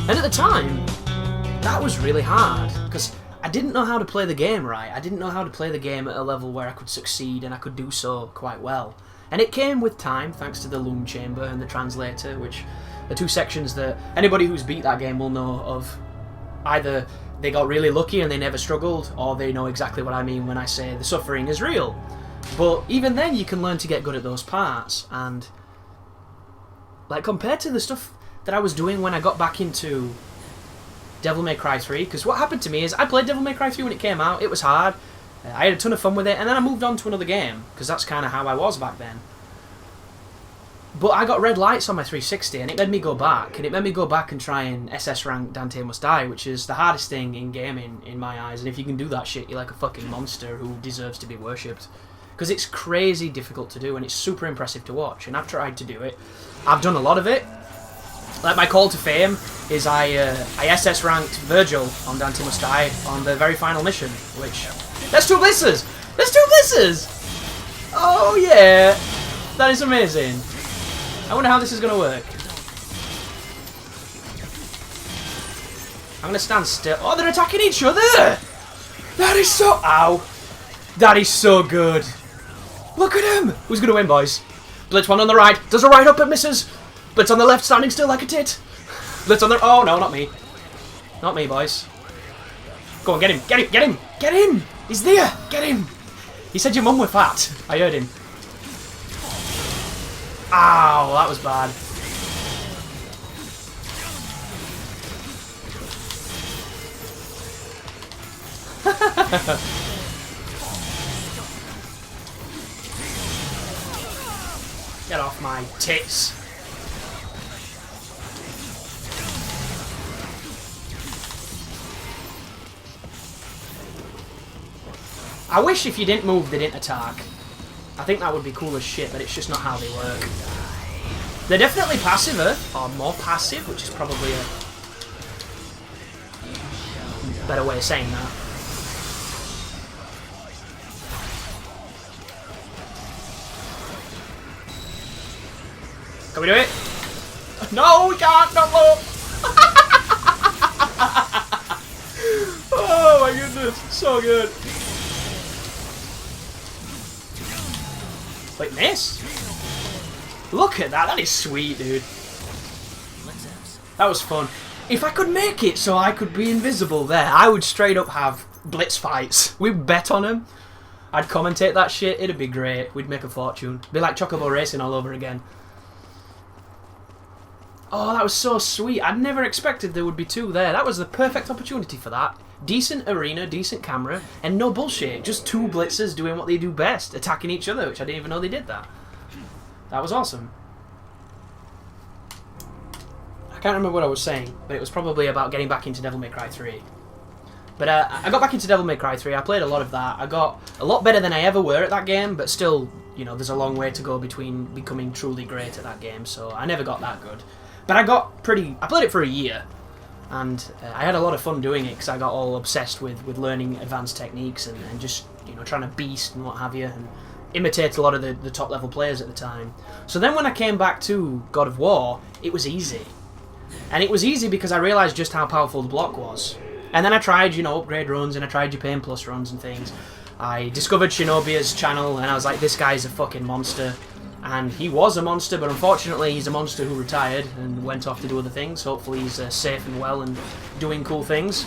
And at the time, that was really hard, because I didn't know how to play the game right. I didn't know how to play the game at a level where I could succeed and I could do so quite well. And it came with time, thanks to the Loom Chamber and the Translator, which are two sections that anybody who's beat that game will know of. Either they got really lucky and they never struggled, or they know exactly what I mean when I say the suffering is real. But even then, you can learn to get good at those parts, and like compared to the stuff that I was doing when I got back into Devil May Cry 3, because what happened to me is I played Devil May Cry 3 when it came out, it was hard, I had a ton of fun with it, and then I moved on to another game, because that's kind of how I was back then. But I got red lights on my 360, and it made me go back, and try and SS rank Dante Must Die, which is the hardest thing in gaming, in my eyes, and if you can do that shit, you're like a fucking monster who deserves to be worshipped. Because it's crazy difficult to do, and it's super impressive to watch, and I've tried to do it. I've done a lot of it. Like, my call to fame is I SS ranked Vergil on Dante Must Die on the very final mission, which... There's two blisters! There's two blisters! Oh yeah! That is amazing. I wonder how this is going to work. I'm going to stand still. Oh, they're attacking each other! That is so... Ow! That is so good. Look at him! Who's going to win, boys? Blitz one on the right. Does a right up and misses. Blitz on the left, standing still like a tit. Blitz on the... Oh, no, not me. Not me, boys. Go on, get him. Get him. Get him. Get him. He's there. Get him. He said your mum were fat. I heard him. Ow, that was bad. Get off my tits. I wish if you didn't move, they didn't attack. I think that would be cool as shit, but it's just not how they work. They're definitely passiver, or more passive, which is probably a better way of saying that. Can we do it? No, we can't! Not low! Oh my goodness, so good. Wait, miss? Look at that, that is sweet, dude. That was fun. If I could make it so I could be invisible there, I would straight up have blitz fights. We'd bet on them. I'd commentate that shit, it'd be great. We'd make a fortune. Be like Chocobo Racing all over again. Oh, that was so sweet. I'd never expected there would be two there. That was the perfect opportunity for that. Decent arena, decent camera, and no bullshit. Just two blitzers doing what they do best, attacking each other, which I didn't even know they did that. That was awesome. I can't remember what I was saying, but it was probably about getting back into Devil May Cry 3. But I got back into Devil May Cry 3, I played a lot of that. I got a lot better than I ever were at that game, but still, you know, there's a long way to go between becoming truly great at that game, so I never got that good. But I played it for a year, and I had a lot of fun doing it because I got all obsessed with learning advanced techniques and just, you know, trying to beast and what have you, and imitate a lot of the top level players at the time. So then when I came back to God of War, it was easy. And it was easy because I realised just how powerful the block was. And then I tried, you know, upgrade runs, and I tried Japan Plus runs and things. I discovered Shinobia's channel, and I was like, this guy's a fucking monster. And he was a monster, but unfortunately he's a monster who retired and went off to do other things. Hopefully he's safe and well and doing cool things.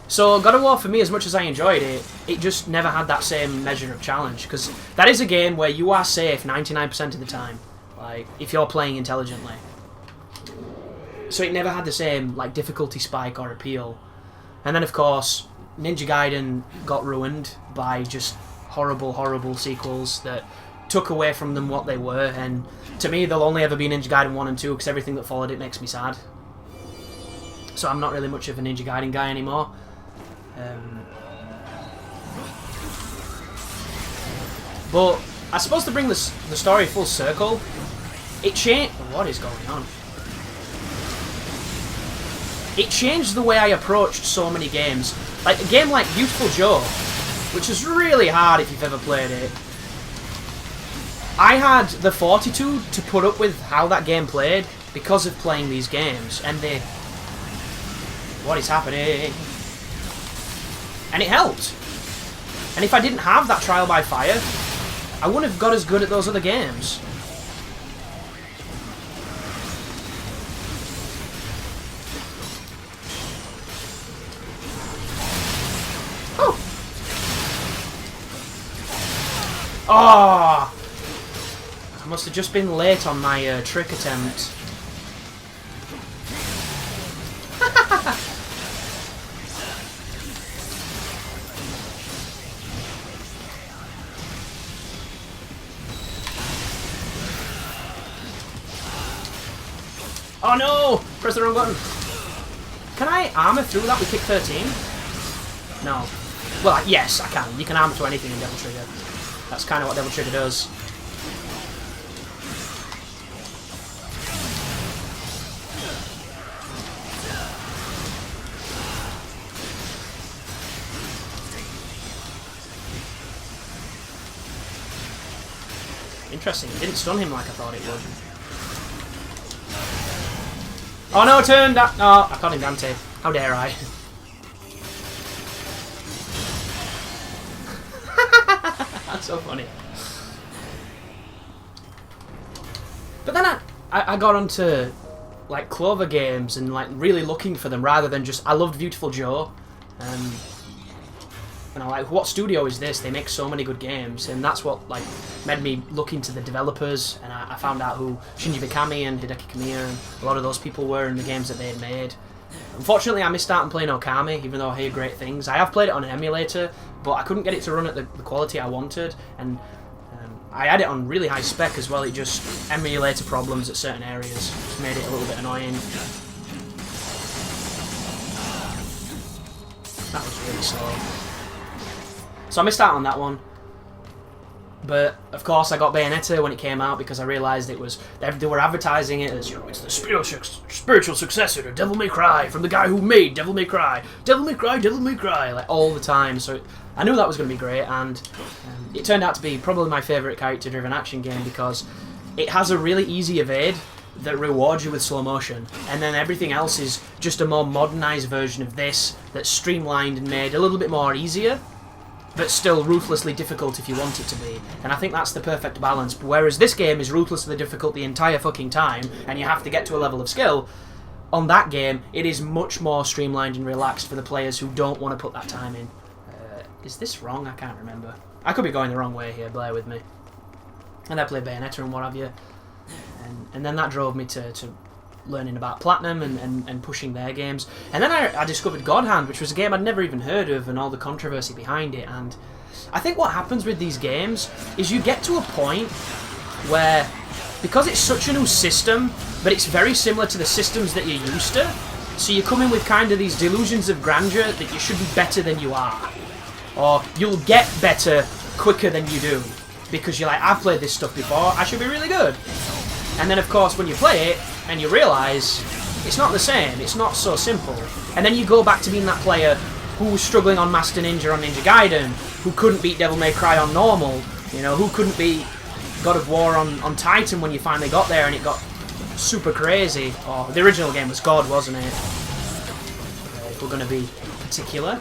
So God of War, for me, as much as I enjoyed it, it just never had that same measure of challenge. Because that is a game where you are safe 99% of the time, like, if you're playing intelligently. So it never had the same, like, difficulty spike or appeal. And then, of course, Ninja Gaiden got ruined by just horrible, horrible sequels that took away from them what they were, and to me they'll only ever be Ninja Gaiden 1 and 2 because everything that followed it makes me sad. So I'm not really much of a Ninja Gaiden guy anymore. But I suppose to bring the story full circle, it changed... What is going on? It changed the way I approached so many games. Like a game like Beautiful Joe, which is really hard if you've ever played it. I had the fortitude to put up with how that game played because of playing these games, and they... What is happening? And it helped. And if I didn't have that trial by fire, I wouldn't have got as good at those other games. Oh! Oh! I must have just been late on my trick attempt. Oh no! Press the wrong button. Can I armor through that with kick 13? No. Well, yes, I can. You can armor through anything in Devil Trigger. That's kind of what Devil Trigger does. Interesting. It didn't stun him like I thought it would. Oh no, turn that! No, I caught him, Dante. How dare I? That's so funny. But then I got onto like Clover games and like really looking for them rather than just... I loved Beautiful Joe. And I'm like, what studio is this? They make so many good games, and that's what like made me look into the developers, and I found out who Shinji Mikami and Hideki Kamiya and a lot of those people were in the games that they had made. Unfortunately, I missed out on playing Okami, even though I hear great things. I have played it on an emulator, but I couldn't get it to run at the quality I wanted, and I had it on really high spec as well. It just emulator problems at certain areas just made it a little bit annoying. That was really slow. So I missed out on that one. But, of course, I got Bayonetta when it came out because I realised it was... They were advertising it as, you know, it's the spiritual successor to Devil May Cry from the guy who made Devil May Cry. Devil May Cry, Devil May Cry, like, all the time. So I knew that was going to be great, and it turned out to be probably my favourite character-driven action game because it has a really easy evade that rewards you with slow motion, and then everything else is just a more modernised version of this that's streamlined and made a little bit more easier, but still ruthlessly difficult if you want it to be. And I think that's the perfect balance. Whereas this game is ruthlessly difficult the entire fucking time, and you have to get to a level of skill, on that game, it is much more streamlined and relaxed for the players who don't want to put that time in. Is this wrong? I can't remember. I could be going the wrong way here, bear with me. And I played Bayonetta and what have you. And then that drove me to learning about Platinum and pushing their games. And then I discovered God Hand, which was a game I'd never even heard of, and all the controversy behind it. And I think what happens with these games is you get to a point where, because it's such a new system, but it's very similar to the systems that you're used to, so you come in with kind of these delusions of grandeur that you should be better than you are. Or you'll get better quicker than you do. Because you're like, I've played this stuff before, I should be really good. And then, of course, when you play it, and you realise it's not the same, it's not so simple. And then you go back to being that player who was struggling on Master Ninja on Ninja Gaiden, who couldn't beat Devil May Cry on normal, you know, who couldn't beat God of War on Titan when you finally got there and it got super crazy. Or the original game was God, wasn't it? If we're going to be particular.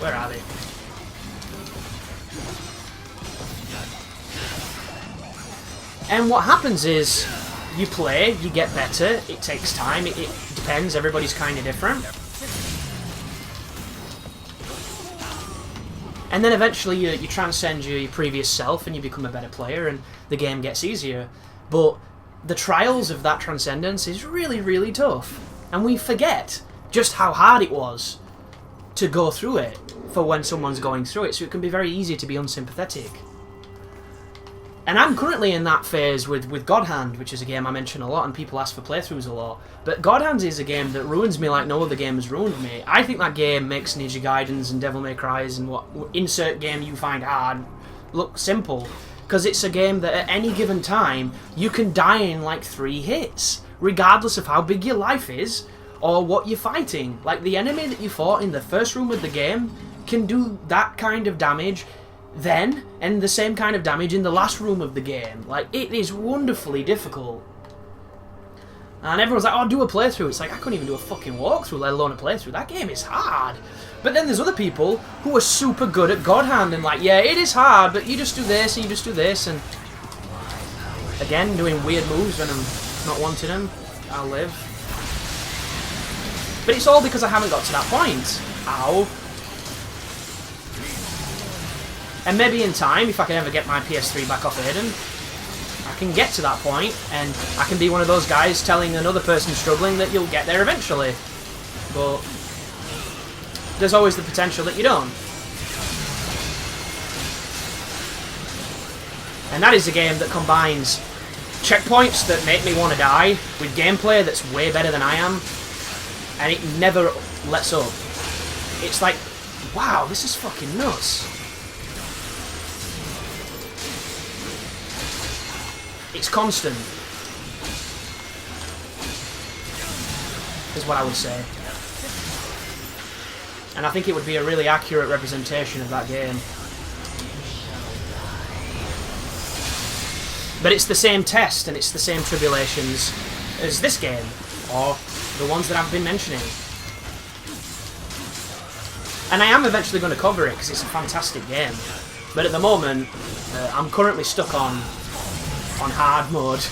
Where are they? And what happens is, you play, you get better, it takes time, it depends, everybody's kind of different. And then eventually you transcend your previous self and you become a better player and the game gets easier. But the trials of that transcendence is really, really tough. And we forget just how hard it was to go through it for when someone's going through it, so it can be very easy to be unsympathetic. And I'm currently in that phase with God Hand, which is a game I mention a lot and people ask for playthroughs a lot. But God Hand is a game that ruins me like no other game has ruined me. I think that game makes Ninja Gaidens and Devil May Cries and what insert game you find hard look simple. Because it's a game that at any given time, you can die in like 3 hits. regardless of how big your life is or what you're fighting. Like, the enemy that you fought in the first room of the game can do that kind of damage then, and the same kind of damage in the last room of the game. Like, it is wonderfully difficult. And everyone's like, oh, do a playthrough. It's like, I couldn't even do a fucking walkthrough, let alone a playthrough. That game is hard. But then there's other people who are super good at God Hand and like, yeah, it is hard, but you just do this and you just do this, and again, doing weird moves when I'm not wanting them. I'll live. But it's all because I haven't got to that point. Ow. And maybe in time, if I can ever get my PS3 back off Aiden, I can get to that point, and I can be one of those guys telling another person struggling that you'll get there eventually. But there's always the potential that you don't. And that is a game that combines checkpoints that make me want to die with gameplay that's way better than I am, and it never lets up. It's like, wow, this is fucking nuts. It's constant, is what I would say. And I think it would be a really accurate representation of that game. But it's the same test and it's the same tribulations as this game, or the ones that I've been mentioning. And I am eventually going to cover it because it's a fantastic game. But at the moment, I'm currently stuck on hard mode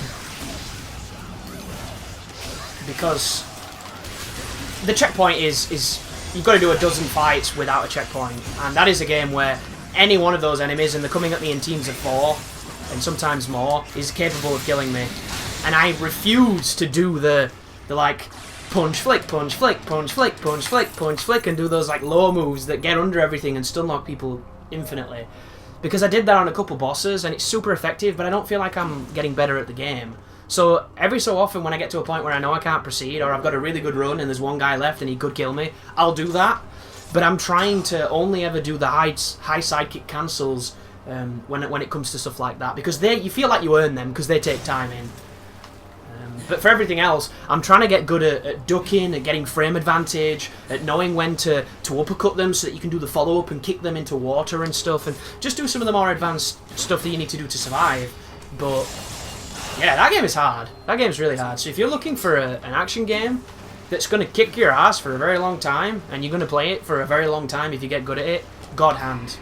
because the checkpoint is you've got to do a dozen fights without a checkpoint, and that is a game where any one of those enemies, and they're coming at me in teams of 4 and sometimes more, is capable of killing me, and I refuse to do the like punch flick, punch flick, punch flick, punch flick, punch flick, and do those like low moves that get under everything and stun lock people infinitely. Because I did that on a couple bosses, and it's super effective, but I don't feel like I'm getting better at the game. So every so often when I get to a point where I know I can't proceed, or I've got a really good run and there's one guy left and he could kill me, I'll do that. But I'm trying to only ever do the high sidekick cancels when it comes to stuff like that, because you feel like you earn them because they take time in. But for everything else, I'm trying to get good at ducking, at getting frame advantage, at knowing when to uppercut them so that you can do the follow-up and kick them into water and stuff, and just do some of the more advanced stuff that you need to do to survive. But yeah, that game is hard. That game's really hard. So if you're looking for an action game that's going to kick your ass for a very long time, and you're going to play it for a very long time if you get good at it, God Hand.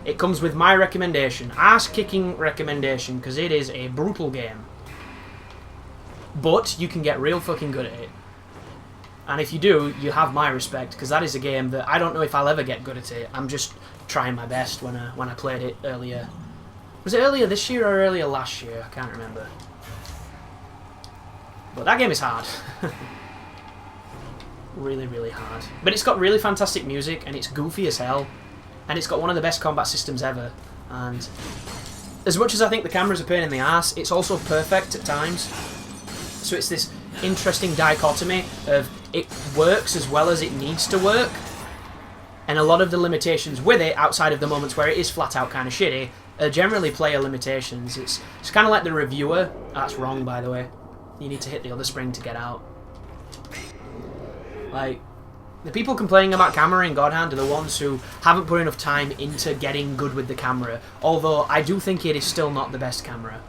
It comes with my recommendation, ass-kicking recommendation, because it is a brutal game. But you can get real fucking good at it. And if you do, you have my respect, because that is a game that I don't know if I'll ever get good at it. I'm just trying my best when I played it earlier. Was it earlier this year or earlier last year? I can't remember. But that game is hard. Really, really hard. But it's got really fantastic music, and it's goofy as hell. And it's got one of the best combat systems ever. And as much as I think the camera's a pain in the ass, it's also perfect at times. So it's this interesting dichotomy of it works as well as it needs to work, and a lot of the limitations with it, outside of the moments where it is flat out kind of shitty, are generally player limitations. It's kind of like the reviewer. That's wrong, by the way. You need to hit the other spring to get out. Like, the people complaining about camera in God Hand are the ones who haven't put enough time into getting good with the camera, although I do think it is still not the best camera.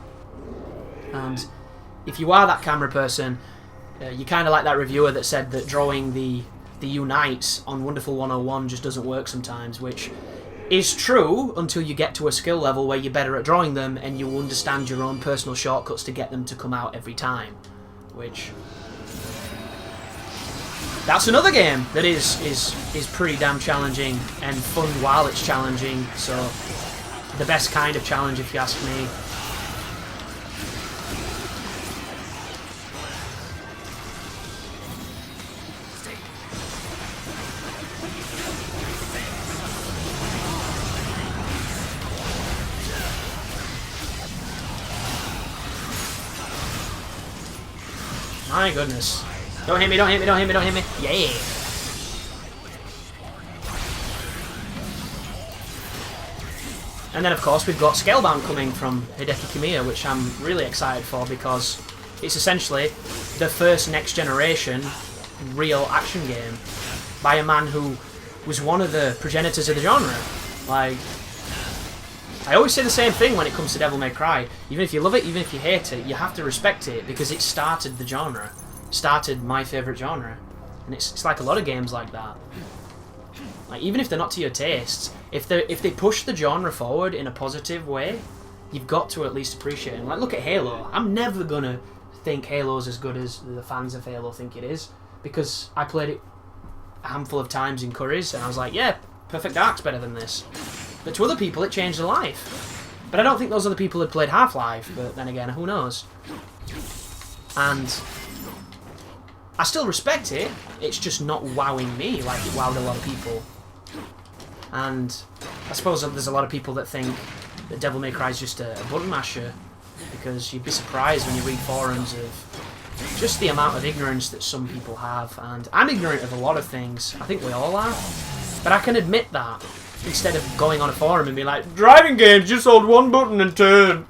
And if you are that camera person, you kind of like that reviewer that said that drawing the Unites on Wonderful 101 just doesn't work sometimes, which is true until you get to a skill level where you're better at drawing them and you understand your own personal shortcuts to get them to come out every time. Which, that's another game that is pretty damn challenging and fun while it's challenging, so the best kind of challenge if you ask me. My goodness. Don't hit me, don't hit me, don't hit me, don't hit me. Yeah. And then, of course, we've got Scalebound coming from Hideki Kamiya, which I'm really excited for because It's essentially the first next generation real action game by a man who was one of the progenitors of the genre. Like, I always say the same thing when it comes to Devil May Cry. Even if you love it, even if you hate it, you have to respect it because it started the genre. Started my favourite genre. And it's like a lot of games like that. Like, even if they're not to your tastes, if they push the genre forward in a positive way, you've got to at least appreciate it. Like, look at Halo. I'm never gonna think Halo's as good as the fans of Halo think it is, because I played it a handful of times in Curry's and I was like, yeah, Perfect Dark's better than this. But to other people it changed their life. But I don't think those other people had played Half-Life, but then again, who knows? And I still respect it, it's just not wowing me like it wowed a lot of people. And I suppose there's a lot of people that think that Devil May Cry is just a button masher, because you'd be surprised when you read forums of just the amount of ignorance that some people have. And I'm ignorant of a lot of things, I think we all are, but I can admit that instead of going on a forum and being like, driving games just hold one button and turn.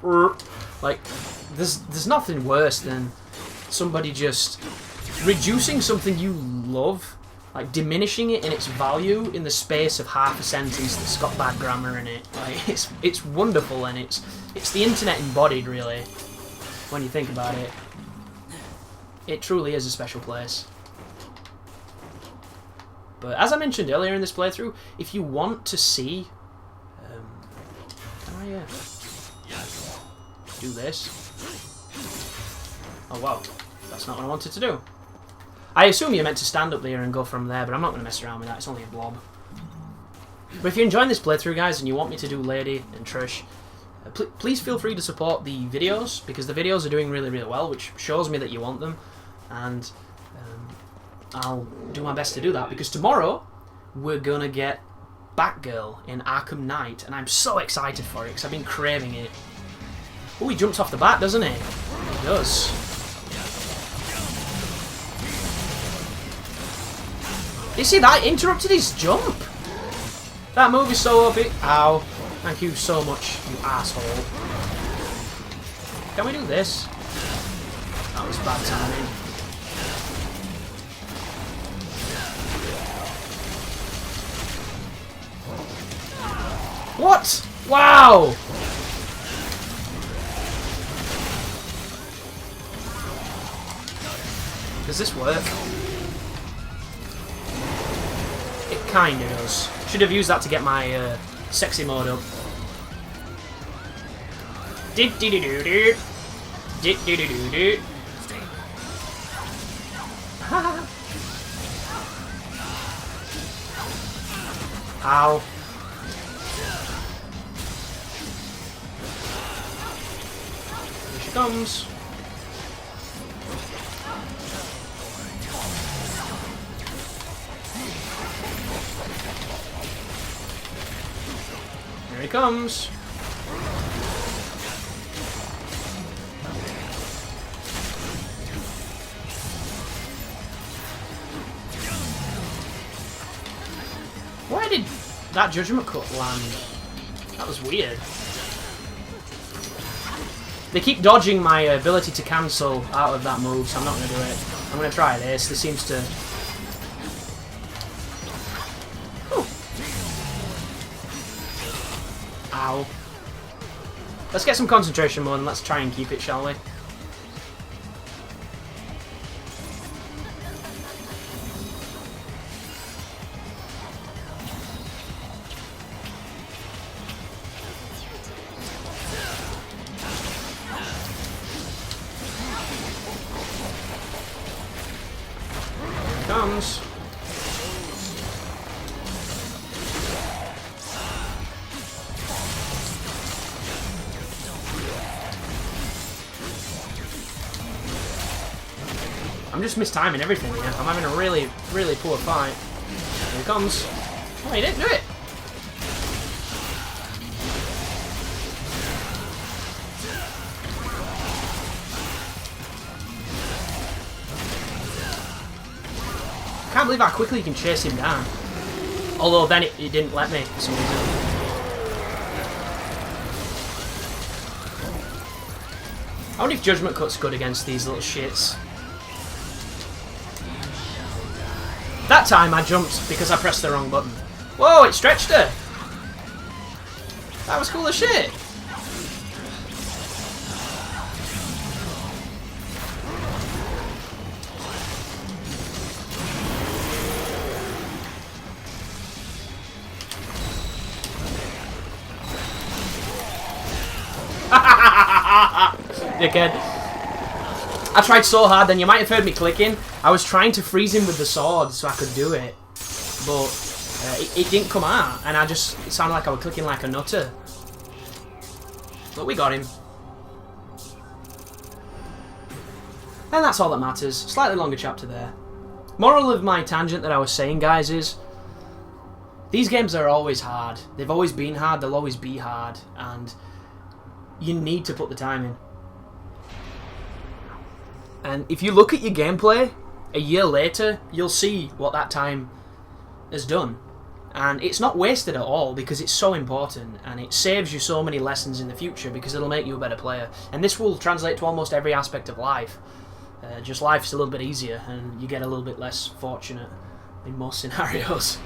Like, there's nothing worse than somebody just reducing something you love, like diminishing it in its value in the space of half a sentence that's got bad grammar in it. Like, it's wonderful, and it's the internet embodied, really, when you think about it. It truly is a special place. But as I mentioned earlier in this playthrough, if you want to see, can I do this? Oh wow, that's not what I wanted to do. I assume you're meant to stand up there and go from there, but I'm not going to mess around with that, it's only a blob. But if you're enjoying this playthrough, guys, and you want me to do Lady and Trish, please feel free to support the videos, because the videos are doing really, really well, which shows me that you want them. And I'll do my best to do that, because tomorrow we're going to get Batgirl in Arkham Knight, and I'm so excited for it, because I've been craving it. Oh, he jumps off the bat, doesn't he? He does. You see that? Interrupted his jump! That move is so OP. Ow. Thank you so much, you asshole. Can we do this? That was bad timing. What? Wow! Does this work? It kinda does. Should have used that to get my sexy mode up. Ow. Here she comes. Here he comes. Why did that judgment cut land? That was weird. They keep dodging my ability to cancel out of that move, so I'm not going to do it. I'm going to try this. This seems to... Ow. Let's get some concentration mode and let's try and keep it, shall we? Here it comes. I'm just mistiming everything here. I'm having a really, really poor fight. Here it comes. Oh, he didn't do it! I can't believe how quickly you can chase him down. Although then it didn't let me for some reason. I wonder if Judgment Cut's good against these little shits. That time I jumped because I pressed the wrong button. Whoa, it stretched her! That was cool as shit! Dickhead. I tried so hard, then you might have heard me clicking. I was trying to freeze him with the sword so I could do it. But it didn't come out, and it sounded like I was clicking like a nutter. But we got him. And that's all that matters. Slightly longer chapter there. Moral of my tangent that I was saying, guys, is these games are always hard. They've always been hard, they'll always be hard, and you need to put the time in. And if you look at your gameplay a year later, you'll see what that time has done. And it's not wasted at all because it's so important, and it saves you so many lessons in the future because it'll make you a better player. And this will translate to almost every aspect of life. Just life's a little bit easier and you get a little bit less fortunate in most scenarios.